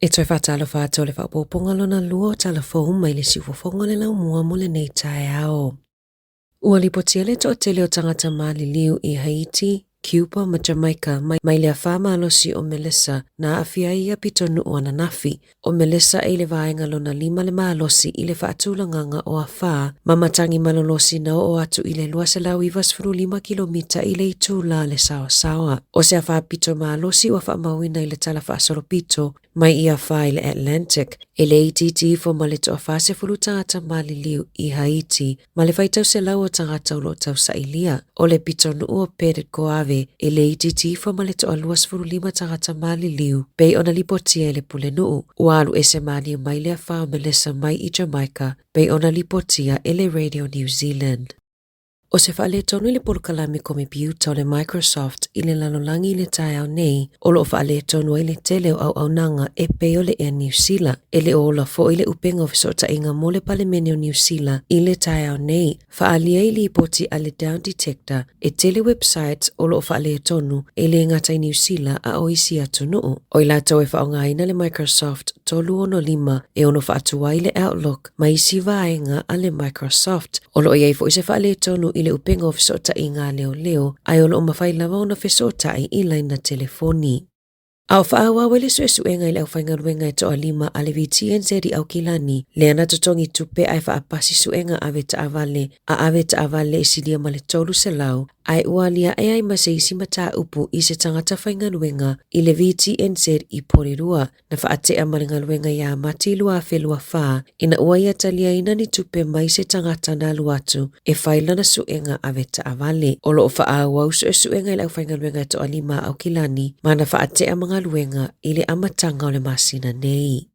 E toi whātalo whātau le whapoponga lona lua o telefon mai le siufofonga le lau mua mo le nei tae ao. Ua lipotia le toa tele o tangata mali liu I Haiti, Cuba ma Jamaica mai le whama alosi o Melissa na awhia ia pitonu o ananafi. O Melissa e le vaenga lona 5 le maalosi I le whaatulanganga o a wha mamatangi malolosi na o atu I le luase lau I vasfuru 5 kilomita I le itula le Sāoa. O se a wha pito maalosi o wha mawina I le tala wha pito mai ia wha I le Atlantic. E le ATT fo ma le toa wha se fulu tangata mali liu I Haiti ma le whaitau se lau o tangata ulo tau sa ilia. O le pitonu o Pedit Koave e le ATT fo ma le toa luas fulu 5 tangata mali liu pei ona lipotia e le pule nuu. Ua alu e se mani mai le wha Melissa mai I Jamaica pei ona lipotia e le Radio New Zealand. O se whaale tonu le polokalami komi piuta o le Microsoft I le lalolangi le tae au nei, o lo whaale tonu ai le tele o au nanga e peo le Air New Zealand, e le ola fo I le upeng officer o ta inga mo le palemene o New Zealand I le tae au nei, whaalia I li ipoti a le down detector, e tele websites o lo whaale tonu e le ngata I New Zealand a oisi atu nuu. O ila tau e whaongaina le Microsoft tolu ono 5 e ono whaatua I le Outlook, ma isi vaenga a le Microsoft, o lo iei fo I se whaale tonu I le upeng officer o ta inga leo, ai o lo mawhai lava ona feso o ta I laina telefoni. Au whaawa wele suenga I le au whaingaruenga e toa 5 a le VTNZ I au kilani, le ana totongi tupe ai whaapasi suenga ave ta avale isidia ma le tolu se lau, ai ualia e ai maseisi mata upu I se tangata whaingaruenga I le VTNZ I Porirua, na whaatea maringaruenga ia mati lua whelua wha, ina uaia talia ina ni tupe mai se tangata na luatu, e whailana suenga ave ta avale. Olo o whaawa usu suenga I le au whaingaruenga e toa 5 au kilani, mana whaatea mga luenga I le amatanga o le masina nei.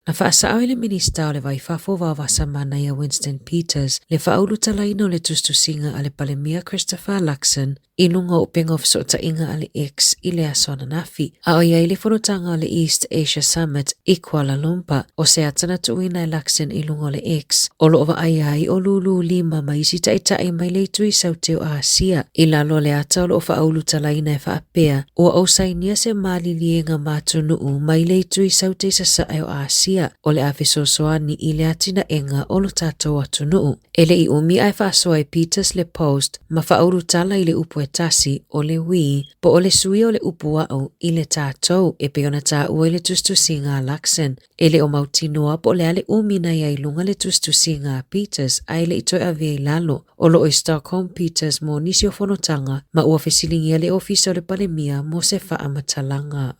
Na whaasao I le minista o le waifafo wawasa mana ia Winston Peters le whaulu talaina o le tustusinga a le palemia Christopher Luxon I lunga upeng officer o ta inga a le X I le asona nafi. A o ia I le whanotanga o le East Asia Summit I Kuala Lumpur o se atana tuina I Luxon I lunga o le X. O lo ova ai o lulu 5 ma isi tai mai le tui sauteo a Asia. I lalo le ata o lo whaulu talaina e whaapea o ausainia se mali lienga matunuu mai le tui saute sa o Asia. O le awhisosoani I le atina enga o lo tātou atu nuu. Ele I umi ai whaasoa I Peters le Post ma whauru tala I le upu e tasi o le wii po o le sui o le upu au I le tātou e peona tā ua I le tustusinga a Luxon. Ele o mautinua po le ale umi na ia I lunga le tustusinga a Peters ai le itoi avea I lalo. O lo o Stockholm Peters mo nisi o whanotanga ma ua whesilingia le ofisa o le palemia mo se whaamatalanga.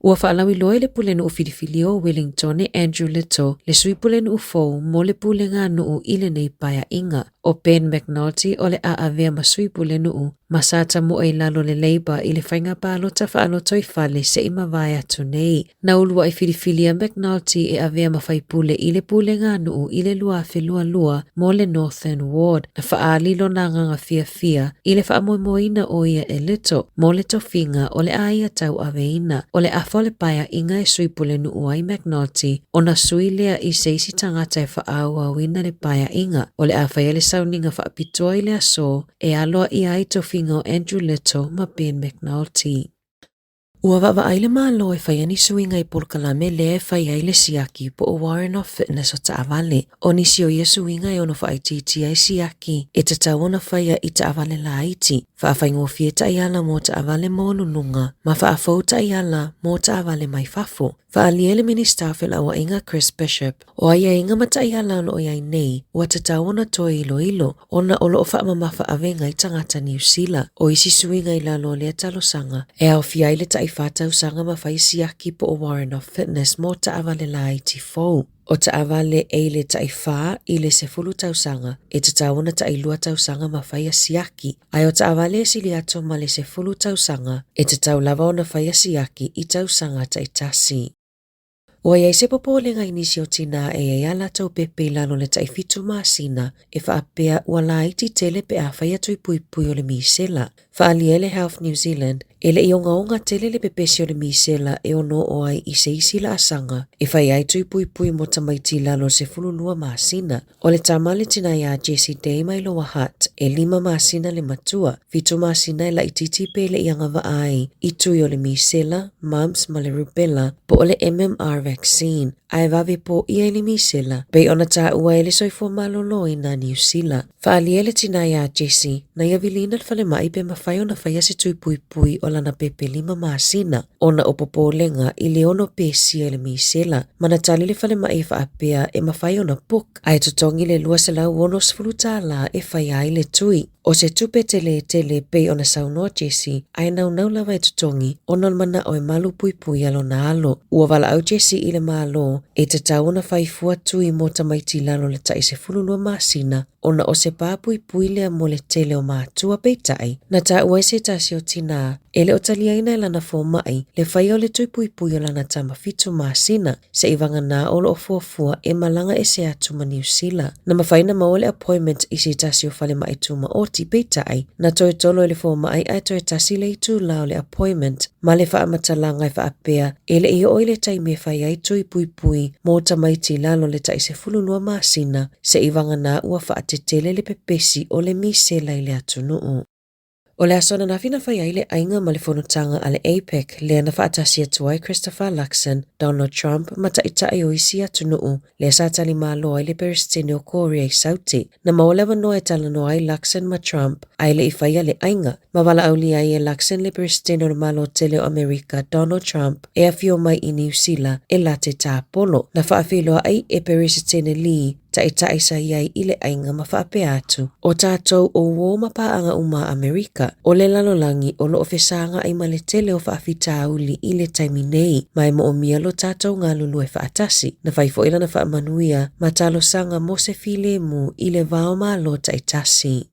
Ua whaalawi loe le pulenu o Filifilio o Wellington e Andrew Little le sui pulenu u fou mo le pulenga nuu I le nei paya inga. O Ben McNulty o le aavea ma sui pulenu u masata mo ai lalo le Labour I le whainga pālota whaaloto I whale se I mawai atu nei. Na ulua I Filifilia McNulty e avea mawhai pule I le pulenga nuu I le lua lua mo le Northern Ward na whaalilo na nganga fia I le whaamoimoina o ia e Little mo le tofinga o le aia tau aveina o le Fole paya inga e sui pulenu uai McNulty o na sui lea I seisi tangata e whaaua wina le paya inga o le awhai le sauninga whaapitoa I le aso e aloa I ai tofinga o Andrew Little ma Ben McNulty. Ua wawa aile maa lo e whaiani suinga I polokalame le e whai aile siaki po o Warren of Fitness o ta avale. O nisi o ia suinga e ono whaititi ai siaki e te tawana whaia I ta avale la iti. Whaafai ta iala mo ta avale mo nunga ma whaafau ta iala mo ta avale mai fafo. Whaaliele minista whila wa inga Chris Bishop o aia inga mata iala no o iai nei ua te tawana toa ilo ona olo o whaamamafa avenga I tangata New Zealand o isi suinga I lalo lea talosanga e au fiaile ta I whatau sanga mawhai siaki po o Warren of Fitness mo ta avale la iti fou. O ta avale e le ta I wha I le se fulu tausanga e te tawana ta I lua tausanga mawhai a siaki. Ai o ta avale sili ato ma le se fulu tausanga e te tau lava o na whai a siaki I tausanga ta I tasi. O iai se popolenga inisi o tina e ai ala tau pepe lalo le ta I fitu maasina e whaapea ua la iti tele pe a whai atu I pui o le misela. Faaliele Health New Zealand, ele i o ngaonga tele le pepesi o le misela e ono o ai i se isi la asanga, e fai ai tui pui pui mo tamaiti lalo se fululua maasina. O le tamale tina ia Jesse Day mai loa hat, e 5 maasina le matua, fitu maasina e la ititi pe le iangava ai, i tui o le misela, mumps ma le rubella, po o le MMR vaccine. Ai vave po ia le misela, pe ona ta ua ele soifua malolo i na New Zealand. Faaliele tina ia Jesse, na ia vilina fale mai pe mawhai ona whaia se tui pui pui o lana pepe 5 maasina. Ona opopo lenga i le ono pesi e le misela. Mana tali le fale mai whaapea e mawhai ona puk. Ai tutongi le lua se lau ono sfulu tala e whai ai le tui. O se tupe tele pe ona saunoa Jesse, ai nau lava e tutongi, ona mana o e malu pui pui alo na alo. Ua wala au Jesse i le malo, e te tau ona whaifua tui mo tamaiti lalo le tai se fululua maasina, ona o se pāpui pui lea mo le tele o mātua peitai, na ta ua se tasi o tina, ele o taliaina e lana fo mai, le whai o le tui pui pui o lana tama fitu maasina, se iwanga na olo o fuafua e malanga e se atu ma New Zealand. Na mawhaina maole appointment i se tasi o fale mai tuma oti peitai, na toe tolo ele fo mai ai toe tasi le itu lao le appointment, ma le wha amatalanga e wha apea, ele i oile tai me whai ai tui pui pui, mo tamaiti lalo le tai se fululua maasina, se iwanga na ua wha atetele le pepesi o le misela i le atunuu. O le asona na fina whai ai le ainga ma le whonutanga a le APEC, lea na whaatasi atuai Christopher Luxon, Donald Trump, mata itai o isi atunuu, lea sātali malo ai le peristene o Korea i sauti, na maolewa noa e tala noa ai Luxon ma Trump, ai le i whai le ainga, ma wala auli ai e Luxon le peristene o malo tele o Amerika, Donald Trump, e a fio mai i New Zealand, e late tā polo, na whaafiloa ai e peristene li, ta itai sa iai ile ainga ma whaape atu. O tātou o wōma paanga uma Amerika, o le lalolangi o lo ofesanga ai male tele o whaafita uli ile taimi nei, mai mo o mialo tātou ngā lulu e whaatasi, na whaifo ila na whaamanuia, ma talo sanga mo se file mu ile vao malo ta itasi.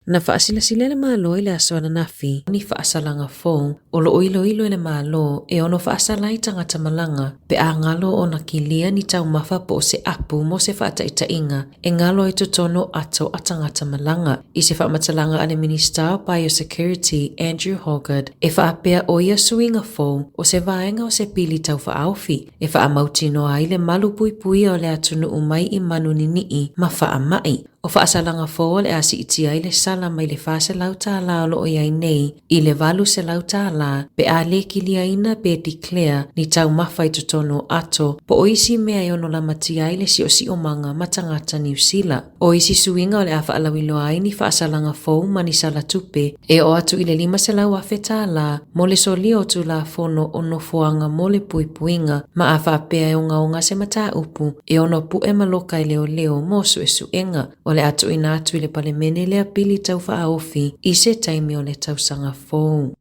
Na whaasila le malo i le asoana nafi, ni whaasalanga fōng, o lo ilo le malo e ono whaasalai tangata malanga, pe a ngalo o na kilia ni tau mafa po se apu mo se whaataita inga, e ngalo i tutono ato a tangata malanga. I se whaamatalanga ale Minister of Biosecurity, Andrew Hoggard, e whaapea o ia suinga fōng, o se vaenga o se pili tau whaaufi, e whaamauti no ai le malu pui pui o le atunu umai i manu ni ma whaamai. O whaasalanga fō le asi iti ai le sala mai le whaase lau tāla o loo iai nei, i le valu se lau tāla, pe a le kilia ina pe declare ni tau mawhai tutono ato, po o isi mea i ono la mati ai le si o manga matangata New Zealand. O isi suinga o le a whaalawilo ai ni whaasalanga fō mani sala tupe, e o atu i le 5 se lau awhe tāla, mo le soli o tu la fono ono foanga mo le pui puinga, ma a whaapea e onga se mata upu, e ono pu e maloka i leo mo suenga. O le atu ina atu i le palemene le apili tau whaaofi i se taimi o le tausanga fōu.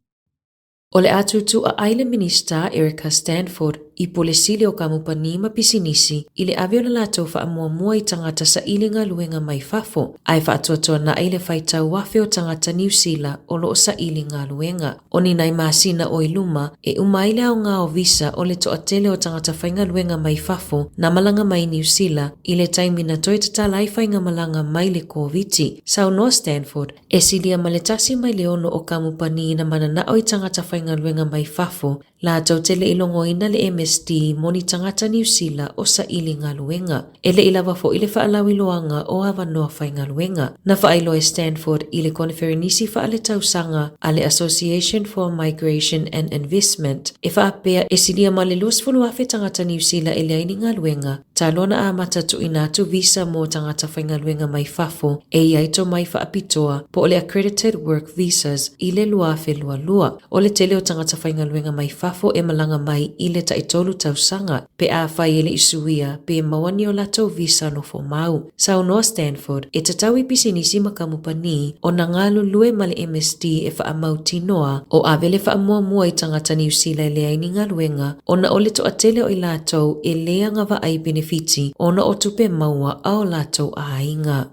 O le atu tu a aile Minister Erica Stanford i polesili o kamupani ma pisinisi i le avio na latou whaamua i tangata sa ilinga luenga mai fafo. Ai whaatuatua na ai le whaitau wafe o tangata New Zealand o loo sa ilinga luenga. O ni nai maasina o iluma e umaile au ngā o visa o le toatele o tangata whainga luenga mai fafo na malanga mai New Zealand i le taimi na toi tatalai whainga malanga mai le COVID. Saunoa Stanford e silia maletasi mai le ono o kamupani na manana o i tangata whainga luenga mai fafo la tau tele ilongo ina le MSD moni tangata New Zealand o sa ilinga luenga. Ele ilawa fo ile whaalawi loanga o hawa noa whainga luenga. Na whailo e Stanford ile konferenisi whaale tausanga a le Association for Migration and Investment. E whaapea e silia ma le luasfulu afe tangata New Zealand ele aininga luenga. Talona a matatu inatu visa mo tangata whainga luenga mai fafo e iaito mai whaapitoa po ole accredited work visas ile luafe lua. Ole tele o tangata whainga luenga mai fafo e malanga mai ile taitolu tausanga pe a whai ele isuia pe mawani o lato visa no fo mau. Saunoa Stanford e tatawi pisinisi makamupani o nangalu lue male MSD e whaamauti noa o avele whaamua i tangata New Zealand le aininga luenga o na ole to atele o i lato e lea ngava ai benefiti o na o tupe maua ao lato a inga.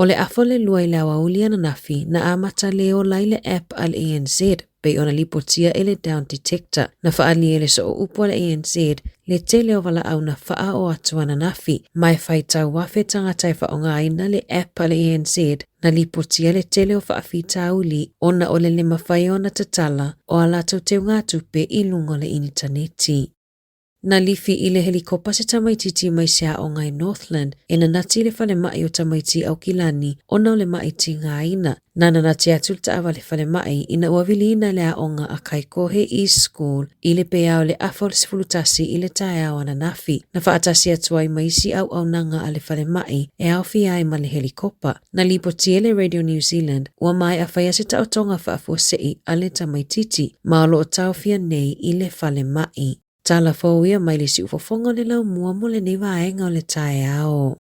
O le afo le lua I le awaulia na nafi na amata leo lai le app al ANZ pe ona lipotia ele down detector na faalie le so upo le ANZ le tele o wala au na faa o atuana nafi mai fai tau wafe tangata e faonga aina le app al ANZ na lipotia le tele o faafi tauli ona ole le mawhai ona Tala o alato te ngatu pe ilungo le interneti. Na lifi I le helikopa se tamaititi mai sea o ngai Northland e na nati le fale mai o tamaiti au kilani o na le mai ti ngaina. Na nati atu le taawa le fale mai ina uawili ina le aonga a kaikohe East School I le peao le afol sifulutasi I le taeao ana nafi. Na faatasi atuai maisi au nanga a le fale mai e au fiai ma le helikopa. Na lipotie le Radio New Zealand ua mai a faya se taotonga faafuasei a le tamaititi ma olo o tau fia nei I le fale mai. Tala fōia mai le si ufofonga le lau mua mo le nei waenga o le tae ao.